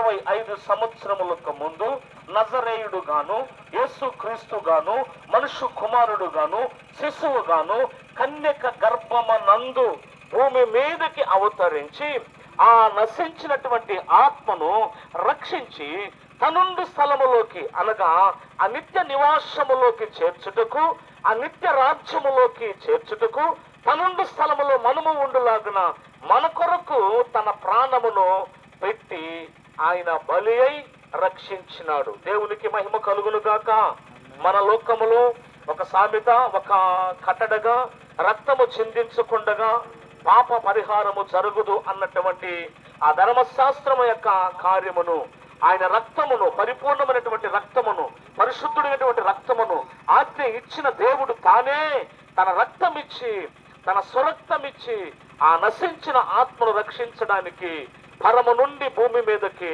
25 సంవత్సరములకు ముందు నజరేయుడు గాను, యేసు క్రీస్తు గాను, మనుష్య కుమారుడు గాను, శిశువు గాను కన్యక గర్భమనందు భూమి మీదకి అవతరించి ఆ నశించినటువంటి ఆత్మను రక్షించి తనుండు స్థలములోకి అనగా ఆ నిత్య నివాసములోకి చేర్చుటకు, ఆ నిత్య రాజ్యములోకి చేర్చుటకు, తనుండు స్థలములో మనము ఉండులాగున మన కొరకు తన ప్రాణమును పెట్టి ఆయన బలి అయి రక్షించినాడు. దేవునికి మహిమ కలుగును గాక. మన లోకములో ఒక సామెత, ఒక కట్టడగా రక్తము చిందించకుండగా పాప పరిహారము జరుగుదు అన్నటువంటి ఆ ధర్మశాస్త్రము యొక్క కార్యమును, ఆయన రక్తమును, పరిపూర్ణమైనటువంటి రక్తమును, పరిశుద్ధుడైనటువంటి రక్తమును ఆజ్ఞ ఇచ్చిన దేవుడు తానే తన రక్తం ఇచ్చి, తన స్వరక్తం ఇచ్చి ఆ నశించిన ఆత్మను రక్షించడానికి పరము నుండి భూమి మీదకి